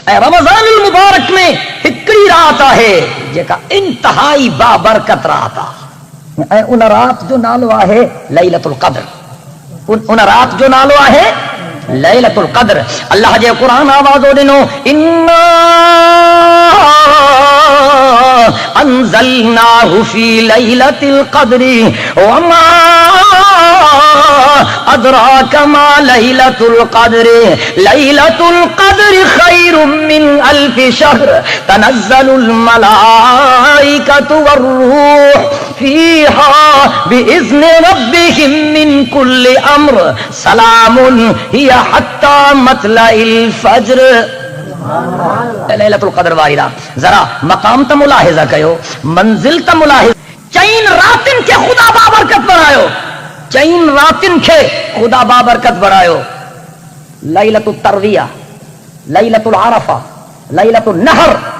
اے رمضان المبارک میں ہکڑی رات ہے جیکا انتہائی بابرکت رات ہے. ان رات جو نالو ہے لیلۃ القدر. ان رات جو نالو ہے لیلۃ القدر. اللہ جے قرآن آوازو ڈنو انا انزلناہ فی لیلۃ القدر وما ادراک ما لیلۃ القدر لیلۃ القدر خیر من الف شہر تنزل الملائکۃ والروح فیہا بإذن ربہم من کل امر سلام ہی حتی مطلع الفجر. لیلۃ القدر والی رات ذرا مقام تا ملاحظہ کیو, منزل تا ملاحظہ. چین راتن کے خدا بابرکت بنایو, چین راتن کے خدا بابرکت بنایو. لیلۃ الترویہ, لیلۃ العرفہ, لیلۃ النحر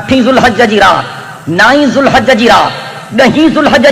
8 ذوالحج جی رات, 9 ذوالحج جی رات, 10 ذوالحج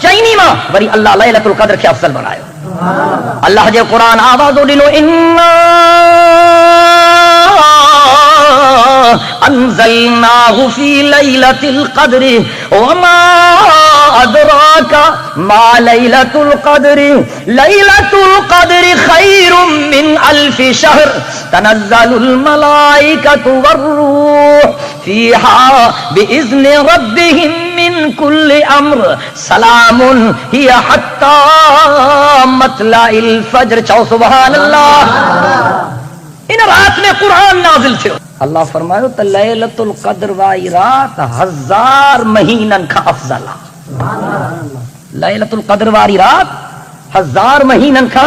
چینی ماں وری اللہ لیلۃ القدر کے افضل بنایو. اللہ جے قرآن آوازو ڈنو انا انزلناہ فی لیلۃ القدر وما ادراک ما لیلۃ القدر لیلۃ القدر خیر من الف شہر تنزل الملائکۃ والروح فیہا بإذن ربہم من کل امر سلام ہی حتی مطلع الفجر. چاو سبحان اللہ. ان رات میں قرآن نازل تھے. اللہ فرمایو تو لیلۃ القدر وائی رات 1000 مہینن کا افضل. لیلۃ القدر والی رات 1000 مہینن کا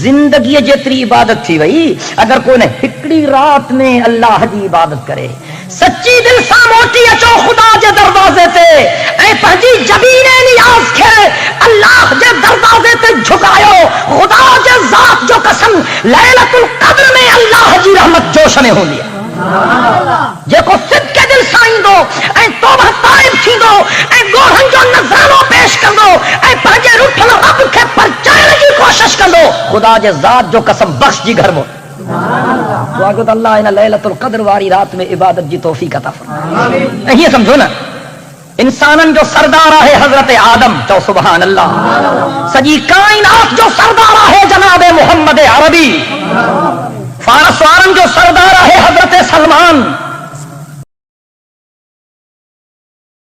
زندگی جیتری عبادت تھی وئی. اگر کوئی نے ہکڑی رات میں اللہ جی عبادت کرے, سچی دل سان موٹی اچو خدا جے دروازے تے اے پنجی جبین نیاز کھے اللہ جے دروازے تے جھکایو. خدا جے ذات جو قسم لیلۃ القدر میں اللہ جی رحمت جوشنے ہوندی ہے. جے کو صدق کے دل سان دو اے توبہ طائب تھی دو اے گوہن جو نظرانو پیش کر دو اے پنجے رٹھل رب کے پرچائن کی کوشش کر دو خدا جے ذات جو قسم بخش جی گھر مو. دعا کو اللہ ان لیلۃ القدر والی رات میں عبادت جی توفیق عطا فرمائے. یہ سمجھو نا انسانن جو سردار ہے حضرت آدم, چو سبحان اللہ. سجی کائنات جو سردار ہے جناب محمد عربی. فارس وارن جو سردار ہے حضرت سلمان.